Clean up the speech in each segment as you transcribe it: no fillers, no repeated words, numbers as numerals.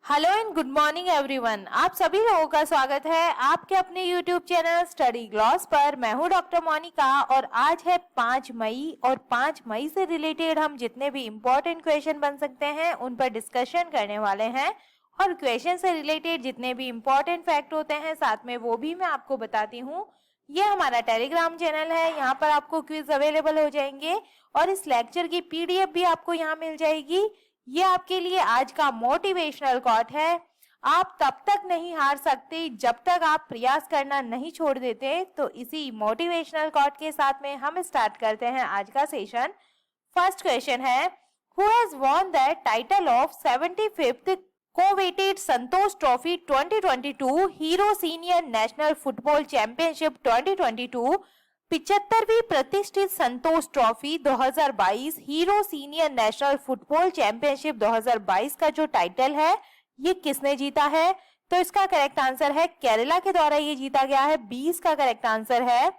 Hello and good morning everyone. आप सभी लोगों का स्वागत है आपके अपने यूट्यूब चैनल स्टडी ग्लॉस पर। मैं हूं डॉक्टर मोनिका और आज है 5 मई और 5 मई से रिलेटेड हम जितने भी इम्पोर्टेंट क्वेश्चन बन सकते हैं उन पर डिस्कशन करने वाले हैं और क्वेश्चन से रिलेटेड जितने भी इम्पोर्टेंट फैक्ट होते हैं साथ में वो भी मैं आपको बताती हूँ। ये हमारा टेलीग्राम चैनल है, यहाँ पर आपको क्विज अवेलेबल हो जाएंगे और इस लेक्चर की पीडीएफ भी आपको यहाँ मिल जाएगी। ये आपके लिए आज का मोटिवेशनल कोट है। आप तब तक नहीं हार सकते जब तक आप प्रयास करना नहीं छोड़ देते। तो इसी मोटिवेशनल कोट के साथ में हम स्टार्ट करते हैं आज का सेशन। फर्स्ट क्वेश्चन है, who has won the title of 75th coveted Santosh trophy 2022 Hero senior national football championship 2022 75वीं प्रतिष्ठित Santosh trophy 2022 Hero senior national football championship 2022 का जो टाइटल है ये किसने जीता है? तो इसका करेक्ट आंसर है केरला के द्वारा ये जीता गया है। 20 का करेक्ट आंसर है।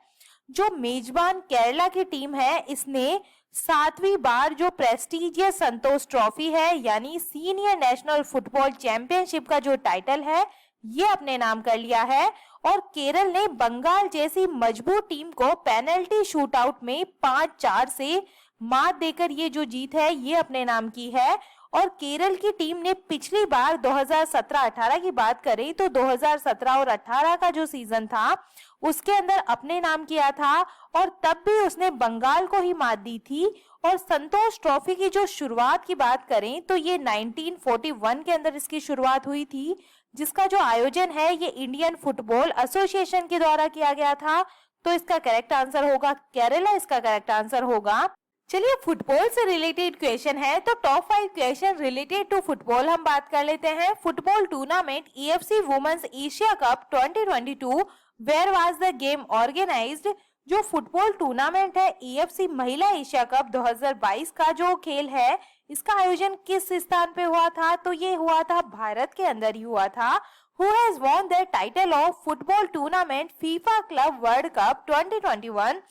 जो मेजबान केरला की टीम है इसने 7वीं बार जो प्रेस्टिजियस संतोष ट्रॉफी है यानी सीनियर नेशनल फुटबॉल चैंपियनशिप का जो टाइटल है ये अपने नाम कर लिया है। और केरल ने बंगाल जैसी मजबूत टीम को पेनल्टी शूटआउट में 5-4 से मात देकर ये जो जीत है ये अपने नाम की है। और केरल की टीम ने पिछली बार 2017-18 की बात करें तो 2017 और 18 का जो सीजन था उसके अंदर अपने नाम किया था और तब भी उसने बंगाल को ही मात दी थी। और संतोष ट्रॉफी की जो शुरुआत की बात करें तो ये 1941 के अंदर इसकी शुरुआत हुई थी, जिसका जो आयोजन है ये इंडियन फुटबॉल एसोसिएशन के द्वारा किया गया था। तो इसका करेक्ट आंसर होगा केरला, इसका करेक्ट आंसर होगा। चलिए फुटबॉल से रिलेटेड क्वेश्चन है तो top 5 question related to football हम बात कर लेते हैं। Football tournament EFC women's Asia cup 2022 where was the game organised. जो फुटबॉल टूर्नामेंट है EFC महिला एशिया कप 2022 का जो खेल है इसका आयोजन किस स्थान पे हुआ था? तो ये हुआ था भारत के अंदर ही हुआ था। Who has won the title of football tournament FIFA Club World Cup 2021?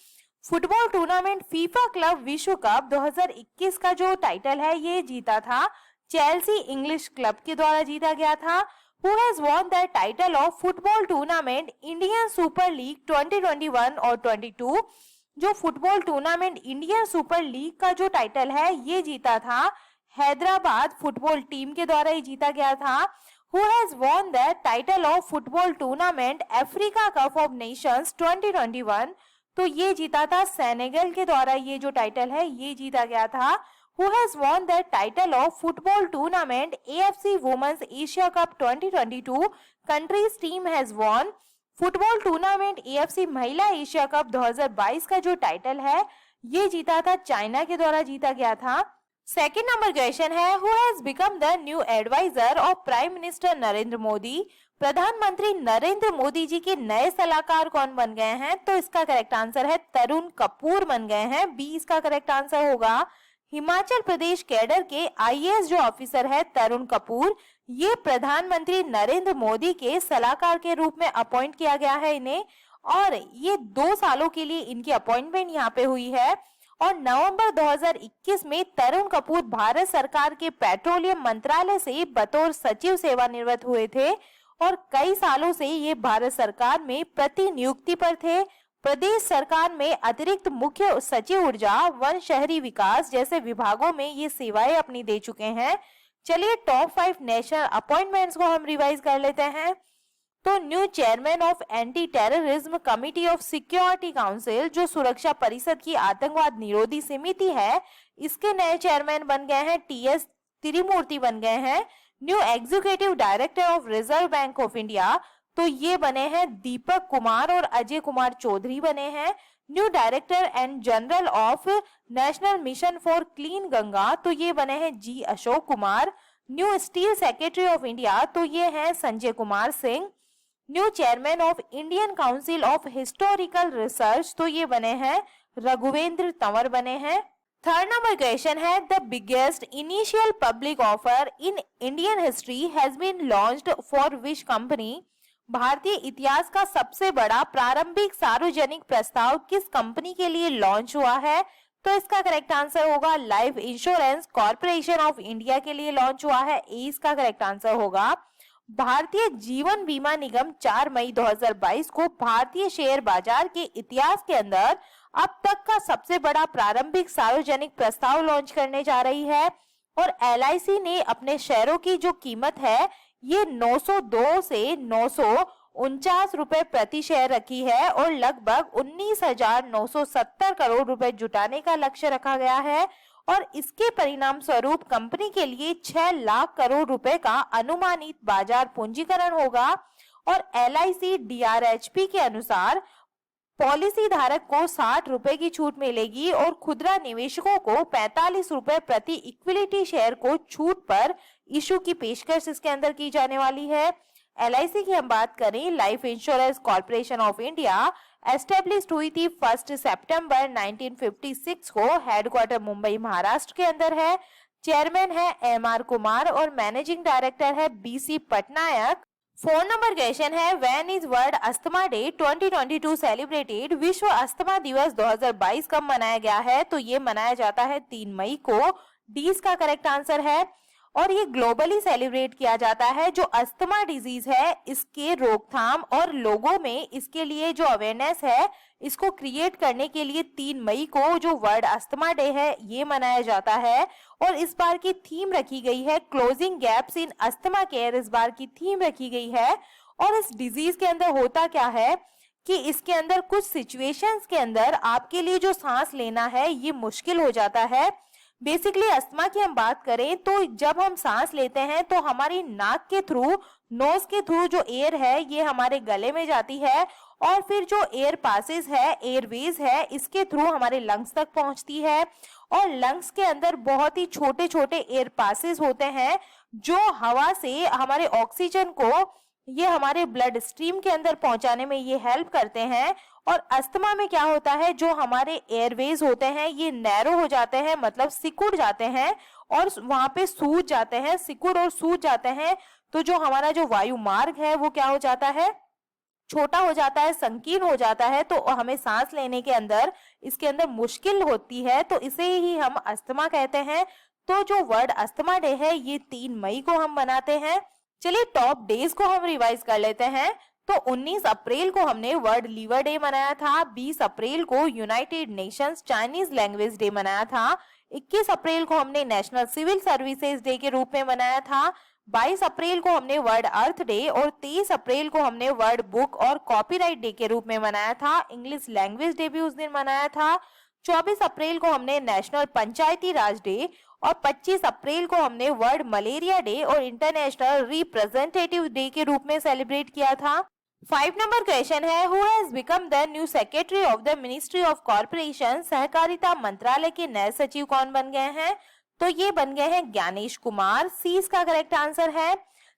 Football tournament FIFA club विश्व कप 2021 का जो टाइटल है ये जीता था चेल्सी इंग्लिश क्लब के द्वारा जीता गया था। Who has won the title of football tournament Indian super league 2021 और 22? जो football tournament Indian super league का जो टाइटल है ये जीता था हैदराबाद फुटबॉल टीम के द्वारा ही जीता गया था। Who has won the title of football tournament Africa cup of Nations 2021? तो ये जीता था सेनेगल के द्वारा, ये जो टाइटल है ये जीता गया था। Who has won the title of football tournament AFC Women's Asia Cup 2022? Country's team has won। Football tournament AFC महिला एशिया कप 2022 का जो टाइटल है ये जीता था चाइना के द्वारा जीता गया था। सेकेंड नंबर क्वेश्चन है, who has become the new adviser of prime minister Narendra Modi? प्रधानमंत्री नरेंद्र मोदी जी के नए सलाहकार कौन बन गए हैं? तो इसका करेक्ट आंसर है तरुण कपूर बन गए हैं। 20 का करेक्ट आंसर होगा। हिमाचल प्रदेश कैडर के IAS जो ऑफिसर है तरुण कपूर, ये प्रधानमंत्री नरेंद्र मोदी के सलाहकार के रूप में अपॉइंट किया गया है इन्हें और ये 2 सालों के लिए इनकी अपॉइंटमेंट यहाँ पे हुई है। और नवंबर 2021 में तरुण कपूर भारत सरकार के पेट्रोलियम मंत्रालय से बतौर सचिव सेवानिवृत्त हुए थे और कई सालों से ये भारत सरकार में प्रतिनियुक्ति पर थे। प्रदेश सरकार में अतिरिक्त मुख्य सचिव ऊर्जा वन शहरी विकास जैसे विभागों में ये सेवाएं अपनी दे चुके हैं। चलिए टॉप 5 नेशनल अपॉइंटमेंट्स को हम रिवाइज कर लेते हैं। तो new chairman of anti terrorism committee of security council जो सुरक्षा परिषद की आतंकवाद निरोधी समिति है इसके नए चेयरमैन बन गए हैं TS तिरुमूर्ति बन गए हैं। New executive director of reserve bank of India तो ये बने हैं दीपक कुमार और अजय कुमार चौधरी बने हैं। New director and general of national mission for clean Ganga तो ये बने हैं G Ashok Kumar. New steel secretary of India तो ये हैं Sanjay Kumar Singh. New chairman of Indian council of historical research तो ये बने हैं रघुवेंद्र तंवर बने हैं। थर्ड नंबर क्वेश्चन है, the biggest initial public offer in Indian history has been launched for which company? भारतीय इतिहास का सबसे बड़ा प्रारंभिक सार्वजनिक प्रस्ताव किस कंपनी के लिए लॉन्च हुआ है? तो इसका करेक्ट आंसर होगा life insurance corporation of India के लिए लॉन्च हुआ है। ए इसका करेक्ट आंसर होगा। भारतीय जीवन बीमा निगम 4 मई 2022 को भारतीय शेयर बाजार के इतिहास के अंदर अब तक का सबसे बड़ा प्रारंभिक सार्वजनिक प्रस्ताव लॉन्च करने जा रही है और LIC ने अपने शेयरों की जो कीमत है ये 902 से 949 रुपए प्रति शेयर रखी है और लगभग 19,970 करोड़ रुपए जुटाने का लक्ष्य रखा गया है और इसके परिणाम स्वरूप कंपनी के लिए 6 लाख करोड़ रुपए का अनुमानित बाजार पूंजीकरण होगा और LIC DRHP के अनुसार पॉलिसी धारक को 60 रुपए की छूट मिलेगी और खुदरा निवेशकों को 45 रुपए प्रति इक्विटी शेयर को छूट पर इशू की पेशकश इसके अंदर की जाने वाली है। LIC की हम बात करें, life insurance corporation of India established हुई थी 1 सितंबर 1956 को। हेडक्वार्टर मुंबई महाराष्ट्र के अंदर है। चेयरमैन है MR कुमार और मैनेजिंग डायरेक्टर है BC पटनायक। 4 नंबर क्वेश्चन है, when is world asthma day 2022 celebrated? विश्व अस्थमा दिवस 2022 कब मनाया गया है? तो ये मनाया जाता है 3 मई को। डी इसका करेक्ट आंसर है और ये ग्लोबली सेलिब्रेट किया जाता है। जो अस्थमा डिजीज है इसके रोकथाम और लोगों में इसके लिए जो अवेयरनेस है इसको क्रिएट करने के लिए 3 मई को जो वर्ल्ड अस्थमा डे है ये मनाया जाता है और इस बार की थीम रखी गई है closing gaps in asthma care. इस बार की थीम रखी गई है और इस डिजीज के अंदर होता क्या है कि इसके अंदर कुछ सिचुएशंस के अंदर आपके लिए जो सांस लेना है ये मुश्किल हो जाता है। बेसिकली अस्थमा की हम बात करें तो जब हम सांस लेते हैं तो हमारी नाक के थ्रू, नोज के थ्रू जो एयर है ये हमारे गले में जाती है और फिर जो एयर पासेस है, एयरवेज है, इसके थ्रू हमारे लंग्स तक पहुंचती है और लंग्स के अंदर बहुत ही छोटे छोटे एयर पासेस होते हैं जो हवा से हमारे ऑक्सीजन को ये हमारे ब्लड स्ट्रीम के अंदर पहुंचाने में ये हेल्प करते हैं। और अस्थमा में क्या होता है, जो हमारे एयरवेज होते हैं ये नैरो हो जाते हैं, मतलब सिकुड़ जाते हैं और वहां पे सूज जाते हैं, सिकुड़ और सूज जाते हैं। तो जो हमारा जो वायु मार्ग है वो क्या हो जाता है, छोटा हो जाता है, संकीर्ण हो जाता है, तो हमें सांस लेने के अंदर इसके अंदर मुश्किल होती है, तो इसे ही हम अस्थमा कहते हैं। तो जो वर्ल्ड अस्थमा डे है ये 3 मई को हम मनाते हैं। चलिए टॉप डेज को हम रिवाइज कर लेते हैं। तो 19 अप्रैल को हमने वर्ल्ड लीवर डे मनाया था। 20 अप्रैल को United Nations Chinese language day मनाया था। 21 अप्रैल को हमने नेशनल सिविल सर्विसेज डे के रूप में मनाया था। 22 अप्रैल को हमने वर्ल्ड अर्थ डे और 23 अप्रैल को हमने वर्ल्ड बुक और कॉपीराइट डे के रूप में मनाया था। इंग्लिश लैंग्वेज डे भी उस दिन मनाया था। 24 अप्रैल को हमने नेशनल पंचायती राज डे और 25 अप्रैल को हमने वर्ल्ड मलेरिया डे और इंटरनेशनल रिप्रेजेंटेटिव डे के रूप में सेलिब्रेट किया था। 5 नंबर क्वेश्चन है, who has become the new secretary of the ministry of corporation? सहकारिता मंत्रालय के नए सचिव कौन बन गए हैं? तो ये बन गए हैं ज्ञानेश कुमार। सी इसका करेक्ट आंसर है।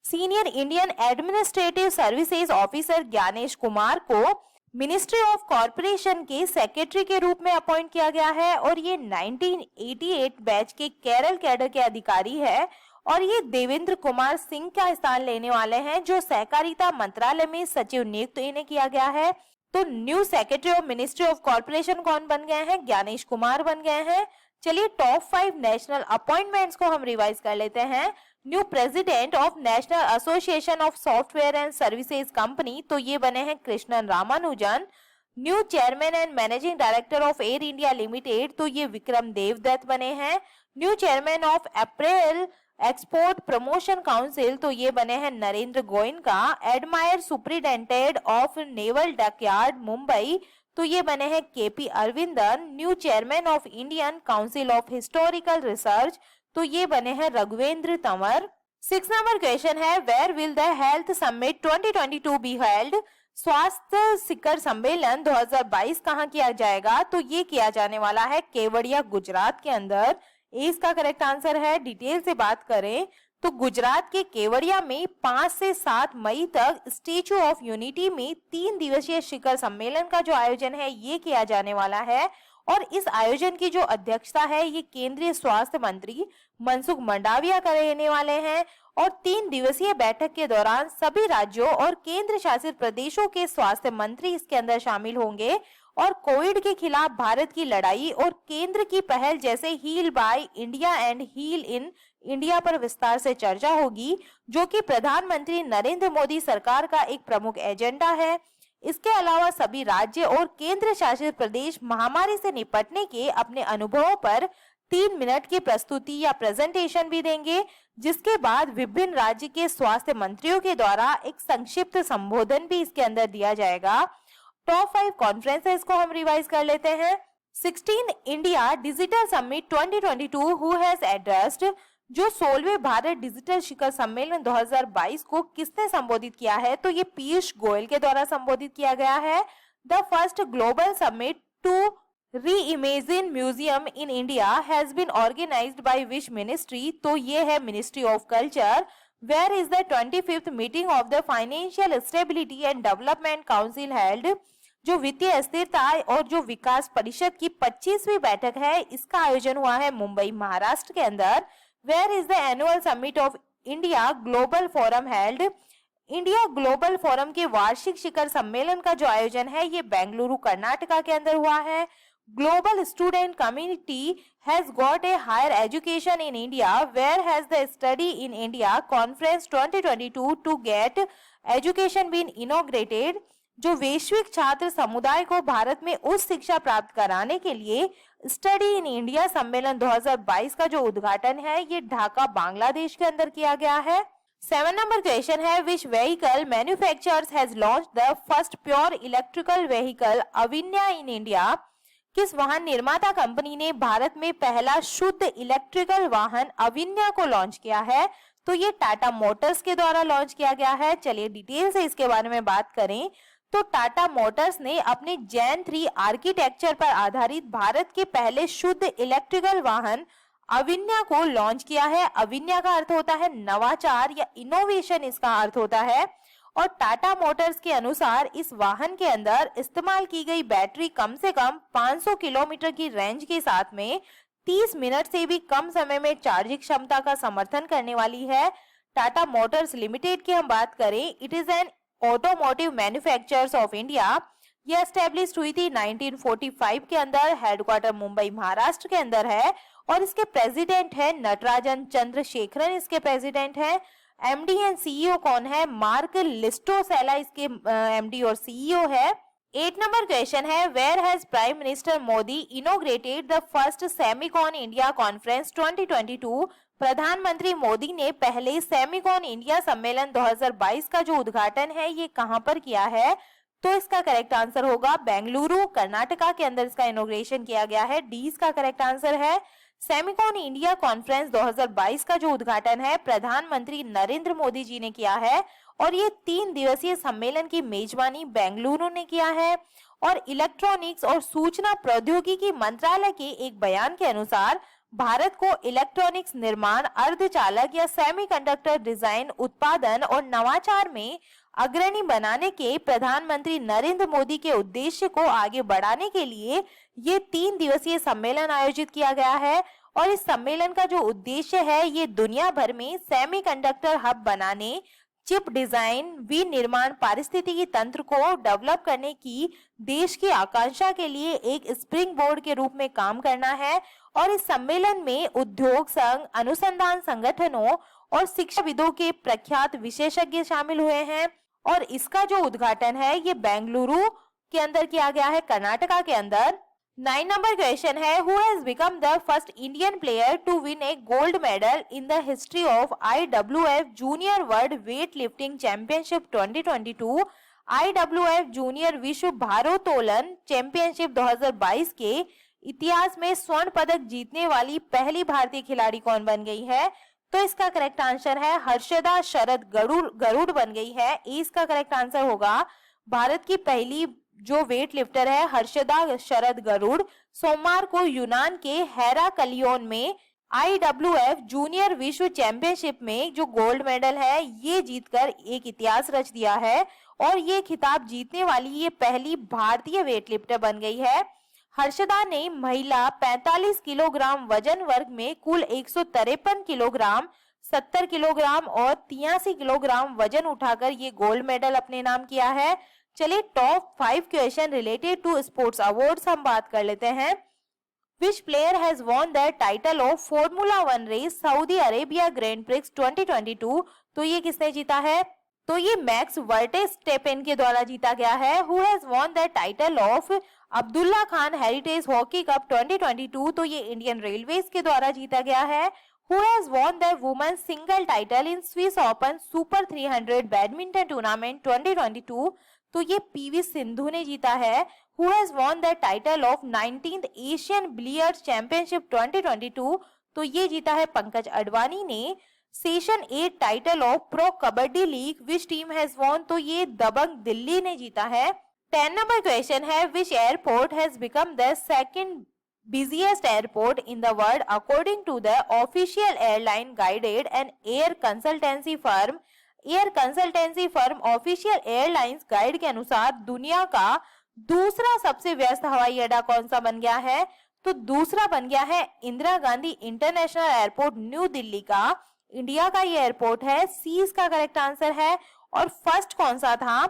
Senior Indian administrative services officer Gyanesh Kumar को मिनिस्ट्री ऑफ कॉर्पोरेशन के सेक्रेटरी के रूप में अपॉइंट किया गया है और ये 1988 बैच के केरल कैडर के अधिकारी है और ये देवेंद्र कुमार सिंह का स्थान लेने वाले हैं जो सहकारिता मंत्रालय में सचिव नियुक्त इन्हें किया गया है। तो new secretary of ministry of corporation कौन बन गए हैं? ज्ञानेश कुमार बन गए हैं। चलिए टॉप 5 नेशनल अपॉइंटमेंट्स को हम रिवाइज कर लेते हैं। New president of national association of software and services company, तो ये बने हैं Krishnan Ramanujan. New chairman and managing director of air India limited, तो ये विक्रम देवदत्त बने हैं। New chairman of April export promotion council, तो ये बने हैं Narendra Goenka. Admire superintendent of naval dockyard Mumbai, तो ये बने हैं KP Aravindan. New chairman of Indian council of historical research, तो ये बने हैं रघुवेंद्र तंवर। 6 नंबर क्वेश्चन है, where will the health summit 2022 be held? स्वास्थ्य शिखर सम्मेलन 2022 कहाँ किया जाएगा? तो ये किया जाने वाला है केवड़िया गुजरात के अंदर। इसका करेक्ट आंसर है। डिटेल से बात करें तो गुजरात के केवड़िया में 5 से 7 मई तक स्टैच्यू ऑफ यूनिटी में 3 दिवसीय शिखर सम्मेलन का जो आयोजन है ये किया जाने वाला है और इस आयोजन की जो अध्यक्षता है ये केंद्रीय स्वास्थ्य मंत्री मनसुख मंडाविया करने वाले हैं और 3 दिवसीय बैठक के दौरान सभी राज्यों और केंद्र शासित प्रदेशों के स्वास्थ्य मंत्री इसके अंदर शामिल होंगे और कोविड के खिलाफ भारत की लड़ाई और केंद्र की पहल जैसे heal by India and heal in India पर विस्तार से चर्चा होगी, जो कि प्रधानमंत्री नरेंद्र मोदी सरकार का एक प्रमुख एजेंडा है। इसके अलावा सभी राज्य और केंद्र शासित प्रदेश महामारी से निपटने के अपने अनुभवों पर 3 मिनट की प्रस्तुति या प्रेजेंटेशन भी देंगे, जिसके बाद विभिन्न राज्य के स्वास्थ्य मंत्रियों के द्वारा एक संक्षिप्त संबोधन भी इसके अंदर दिया जाएगा। टॉप 5 कॉन्फ्रेंसेस को हम रिवाइज कर लेते हैं। 16 India digital summit 2022 who has addressed, जो 16वें भारत डिजिटल शिखर सम्मेलन 2022 को किसने संबोधित किया है, तो ये पीयूष गोयल के द्वारा संबोधित किया गया है। The first global summit to reimagine museum in India has been organised by which ministry, तो ये है ministry of culture. Where is the 25th meeting of the financial stability and development council held, जो वित्तीय स्थिरता और जो विकास परिषद की 25वीं बैठक है, इसका आयोजन हुआ है मुंबई महाराष्ट्र के अंदर। Where is the annual summit of India global forum held, India global forum के वार्षिक शिखर सम्मेलन का जो आयोजन है ये बेंगलुरु कर्नाटका के अंदर हुआ है। Global student community has got a higher education in India, where has the study in India conference 2022 to get education been inaugurated, जो वैश्विक छात्र समुदाय को भारत में उच्च शिक्षा प्राप्त कराने के लिए स्टडी इन इंडिया सम्मेलन 2022 का जो उद्घाटन है ये ढाका बांग्लादेश के अंदर किया गया है। 7 नंबर क्वेश्चन है, which vehicle manufacturers has launched the first pure electrical vehicle Avinya in India, किस वाहन निर्माता कंपनी ने भारत में पहला शुद्ध इलेक्ट्रिकल वाहन अविन्या को लॉन्च किया है, तो ये टाटा मोटर्स के द्वारा लॉन्च किया गया है। चलिए डिटेल से इसके बारे में बात करें तो टाटा मोटर्स ने अपने जैन 3 आर्किटेक्चर पर आधारित भारत के पहले शुद्ध इलेक्ट्रिकल वाहन अविन्या को लॉन्च किया है। अविन्या का अर्थ होता है नवाचार या इनोवेशन, इसका अर्थ होता है। और टाटा मोटर्स के अनुसार इस वाहन के अंदर इस्तेमाल की गई बैटरी कम से कम 500 किलोमीटर की रेंज के साथ में 30 मिनट से भी कम समय में चार्जिंग क्षमता का समर्थन करने वाली है। टाटा मोटर्स लिमिटेड की हम बात करें, it is an automotive manufacturers of India. यह एस्टेब्लिश हुई थी 1945 के अंदर, हेडक्वार्टर मुंबई महाराष्ट्र के अंदर है और इसके प्रेसिडेंट है नटराजन चंद्रशेखरन, इसके प्रेसिडेंट है। एमडी एंड सीईओ कौन है, मार्क लिस्टोसेला इसके एमडी और सीईओ है। 8 नंबर क्वेश्चन है, where has prime minister Modi inaugurated the first Semicon India conference 2022, प्रधानमंत्री मोदी ने पहले सेमिकॉन इंडिया सम्मेलन 2022 का जो उद्घाटन है ये कहां पर किया है, तो इसका करेक्ट आंसर होगा बेंगलुरु कर्नाटका के अंदर इसका इनोग्रेशन किया गया है। डी इसका करेक्ट आंसर है। सेमिकॉन इंडिया कॉन्फ्रेंस 2022 का जो उद्घाटन है प्रधानमंत्री नरेंद्र मोदी जी ने किया है और ये 3 दिवसीय सम्मेलन की मेजबानी बेंगलुरु ने किया है। और इलेक्ट्रॉनिक्स और सूचना प्रौद्योगिकी मंत्रालय के एक बयान के अनुसार भारत को इलेक्ट्रॉनिक्स निर्माण, अर्धचालक या सेमीकंडक्टर डिजाइन, उत्पादन और नवाचार में अग्रणी बनाने के प्रधानमंत्री नरेंद्र मोदी के उद्देश्य को आगे बढ़ाने के लिए ये 3 दिवसीय सम्मेलन आयोजित किया गया है। और इस सम्मेलन का जो उद्देश्य है ये दुनिया भर में सेमीकंडक्टर हब बनाने, चिप डिजाइन, विनिर्माण, पारिस्थितिकी तंत्र को डेवलप करने की देश की आकांक्षा के लिए एक स्प्रिंग बोर्ड के रूप में काम करना है। और इस सम्मेलन में उद्योग संघ, अनुसंधान संगठनों और शिक्षाविदों के प्रख्यात विशेषज्ञ शामिल हुए हैं। और इसका जो उद्घाटन है ये बेंगलुरु के अंदर किया गया है, कर्नाटका के अंदर। 9 नंबर क्वेश्चन है, who has become the first Indian player to win a gold medal in the history of IWF junior world weight lifting championship 2022। IWF junior विश्व भारोत्तोलन चैंपियनशिप 2022 के इतिहास में स्वर्ण पदक जीतने वाली पहली भारतीय खिलाड़ी कौन बन गई है, तो इसका करेक्ट आंसर है हर्षदा शरद गरुड़ बन गई है। इसका करेक्ट आंसर होगा। भारत की पहली जो वेट लिफ्टर है हर्षदा शरद गरुड़ सोमवार को यूनान के हेराक्लियोन में IWF जूनियर विश्व चैंपियनशिप में जो गोल्ड मेडल है ये जीतकर एक इतिहास रच दिया है और ये खिताब जीतने वाली ये पहली भारतीय वेट लिफ्टर बन गई है। हर्षदा ने महिला 45 किलोग्राम वजन वर्ग में कुल 153 किलोग्राम, 70 किलोग्राम और 83 किलोग्राम वजन उठाकर ये गोल्ड मेडल अपने नाम किया है। चलिए top 5 question related to sports awards हम बात कर लेते हैं। Which player has won the title of formula 1 race Saudi Arabia grand prix 2022? तो ये किसने जीता है? तो ये मैक्स वर्स्टैपेन के द्वारा जीता गया है। Who has won the title of Abdullah Khan heritage hockey cup 2022? तो ये इंडियन रेलवेज के द्वारा जीता गया है। Who has won the women's single title in Swiss open super 300 badminton tournament 2022? तो ये पीवी सिंधु ने जीता है। Who has won the title of 19th Asian billiards championship 2022? तो ये जीता है पंकज अडवाणी ने। Session 8 title of pro kabaddi league which team has won? तो ये दबंग दिल्ली ने जीता है। 10 नंबर क्वेश्चन है which airport has become the second busiest airport in the world according to the official airline guided and air consultancy firm? Air consultancy firm official airlines guide के अनुसार दुनिया का दूसरा सबसे व्यस्त हवाई अड्डा कौन सा बन गया है? तो दूसरा बन गया है Indira Gandhi international airport new Delhi का। इंडिया का ये एयरपोर्ट है, सी इसका करेक्ट आंसर है। और फर्स्ट कौन सा था?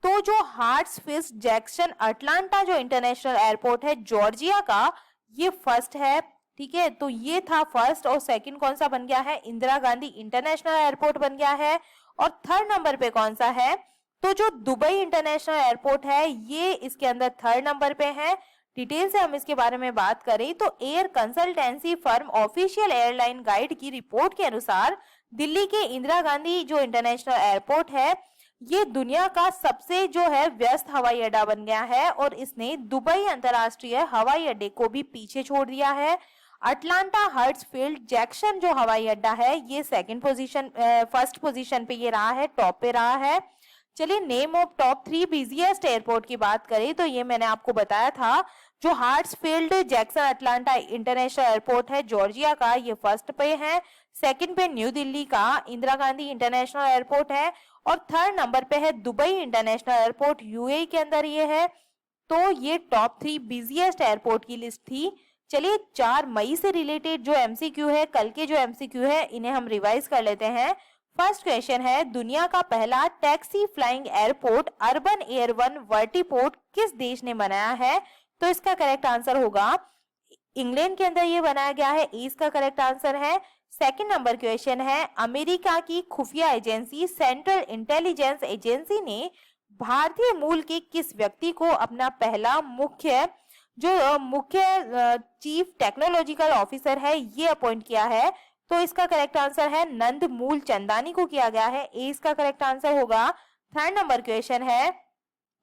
तो जो हार्ट्सफील्ड जैक्सन अटलांटा जो इंटरनेशनल एयरपोर्ट है जॉर्जिया का, ये फर्स्ट है। ठीक है, तो ये था फर्स्ट। और सेकंड कौन सा बन गया है? इंदिरा गांधी इंटरनेशनल एयरपोर्ट बन गया है। और थर्ड नंबर पे कौन सा है? तो जो दुबई इंटरनेशनल एयरपोर्ट है ये इसके अंदर थर्ड नंबर पे है। डिटेल से हम इसके बारे में बात करें तो air consultancy firm official airline guide की रिपोर्ट के अनुसार दिल्ली के इंदिरा गांधी जो इंटरनेशनल एयरपोर्ट है ये दुनिया का सबसे जो है व्यस्त हवाई अड्डा बन गया है और इसने दुबई अंतर्राष्ट्रीय हवाई अड्डे को भी पीछे छोड़ दिया है। अटलांटा हर्ट्सफील्ड जैक्सन जो हवाई अड्डा है ये फर्स्ट पोजीशन पे ये रहा है, टॉप पे रहा है। चलिए name of top 3 busiest airport की बात करें तो ये मैंने आपको बताया था। जो हार्ट्सफील्ड जैक्सन अटलांटा इंटरनेशनल एयरपोर्ट है जॉर्जिया का, ये फर्स्ट पे है। सेकंड पे न्यू दिल्ली का इंदिरा गांधी इंटरनेशनल एयरपोर्ट है। और थर्ड नंबर पे है दुबई इंटरनेशनल एयरपोर्ट, यूएई के अंदर ये है। तो ये टॉप 3 बिजिएस्ट एयरपोर्ट की लिस्ट थी। चलिए 4 मई से रिलेटेड जो एमसीक्यू है, कल के जो एमसीक्यू है इन्हें हम रिवाइज कर लेते हैं। फर्स्ट क्वेश्चन है दुनिया का पहला taxi flying airport urban air 1 वर्टीपोर्ट किस देश ने बनाया है? तो इसका करेक्ट आंसर होगा इंग्लैंड के अंदर ये बनाया गया है, इसका करेक्ट आंसर है। सेकंड नंबर क्वेश्चन है अमेरिका की खुफिया एजेंसी सेंट्रल इंटेलिजेंस एजेंसी ने भारतीय मूल के किस व्यक्ति को अपना पहला मुख्य चीफ टेक्नोलॉजिकल ऑफिसर है ये अपॉइंट किया है? तो इसका करेक्ट आंसर है नंद मूल चंदानी को किया गया है, इसका करेक्ट आंसर होगा। थर्ड नंबर क्वेश्चन है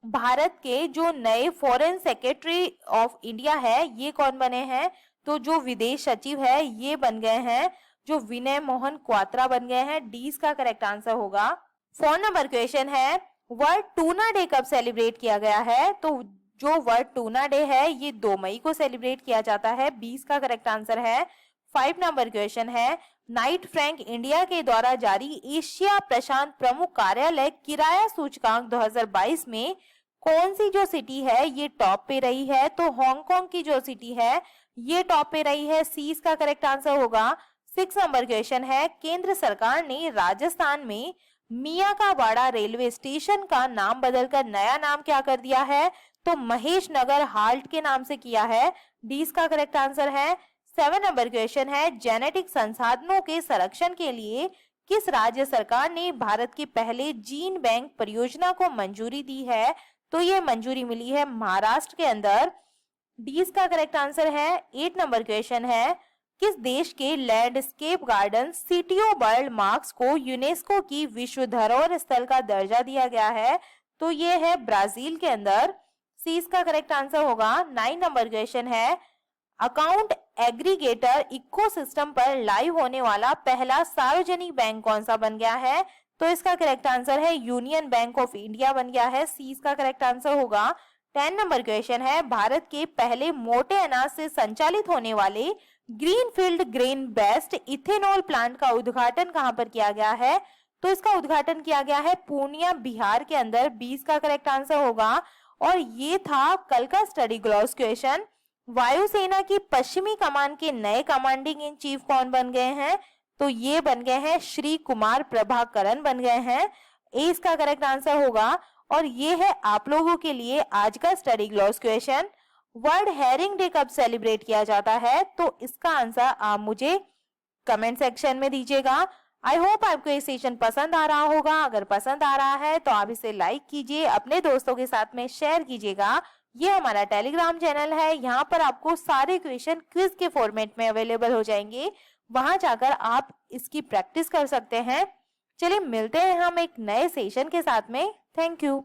भारत के जो नए फॉरेन सेक्रेटरी ऑफ इंडिया है ये कौन बने हैं? तो जो विदेश सचिव है ये बन गए हैं जो विनय मोहन क्वात्रा बन गए हैं, डी इसका करेक्ट आंसर होगा। 4 नंबर क्वेश्चन है वर्ल्ड टूना डे कब सेलिब्रेट किया गया है? तो जो वर्ल्ड टूना डे है ये 2 मई को सेलिब्रेट किया जाता है, 20 का करेक्ट आंसर है। 5 नंबर क्वेश्चन है नाइट फ्रैंक इंडिया के द्वारा जारी एशिया प्रशांत प्रमुख कार्यालय किराया सूचकांक 2022 में कौन सी जो सिटी है ये टॉप पे रही है? तो हांगकांग की जो सिटी है ये टॉप पे रही है, सी इसका करेक्ट आंसर होगा। 6 नंबर क्वेश्चन है केंद्र सरकार ने राजस्थान में मियां का वाड़ा रेलवे स्टेशन का नाम बदलकर नया नाम क्या कर दिया है? तो महेश नगर हाल्ट के नाम से किया है, डी इसका करेक्ट आंसर है। 7 नंबर क्वेश्चन है जेनेटिक संसाधनों के संरक्षण के लिए किस राज्य सरकार ने भारत के पहले जीन बैंक परियोजना को मंजूरी दी है? तो ये मंजूरी मिली है महाराष्ट्र के अंदर, डी इसका करेक्ट आंसर है। 8 नंबर क्वेश्चन है किस देश के landscape garden city of world marks को यूनेस्को की विश्व धरोहर स्थल का दर्जा दिया गया है? तो ये है ब्राजील के अंदर, सी इसका करेक्ट आंसर होगा। 9 नंबर क्वेश्चन है अकाउंट एग्रीगेटर इकोसिस्टम पर लाइव होने वाला पहला सार्वजनिक बैंक कौन सा बन गया है? तो इसका करेक्ट आंसर है यूनियन बैंक ऑफ इंडिया बन गया है, सी इसका करेक्ट आंसर होगा। 10 नंबर क्वेश्चन है भारत के पहले मोटे अनाज से संचालित होने वाले greenfield grain based ethanol plant का उद्घाटन कहां पर किया गया है? तो इसका उद्घाटन किया गया है पूर्णिया बिहार के अंदर, 20 का करेक्ट आंसर होगा। और ये था कल का स्टडी ग्लॉस क्वेश्चन। वायुसेना की पश्चिमी कमान के नए कमांडिंग इन चीफ कौन बन गए हैं? तो ये बन गए हैं श्री कुमार प्रभाकरन बन गए हैं, ए इसका करेक्ट आंसर होगा। और ये है आप लोगों के लिए आज का study gloss question. World herring day कब सेलिब्रेट किया जाता है? तो इसका आंसर आप मुझे कमेंट सेक्शन में दीजिएगा। आई होप आपको ये सेशन पसंद आ रहा होगा। अगर पसंद आ रहा है तो आप इसे लाइक कीजिए, अपने दोस्तों के साथ में शेयर कीजिएगा। ये हमारा टेलीग्राम चैनल है, यहाँ पर आपको सारे क्वेश्चन क्विज के फॉर्मेट में अवेलेबल हो जाएंगे। वहां जाकर आप इसकी प्रैक्टिस कर सकते हैं। चलिए मिलते हैं हम एक नए सेशन के साथ में। Thank you.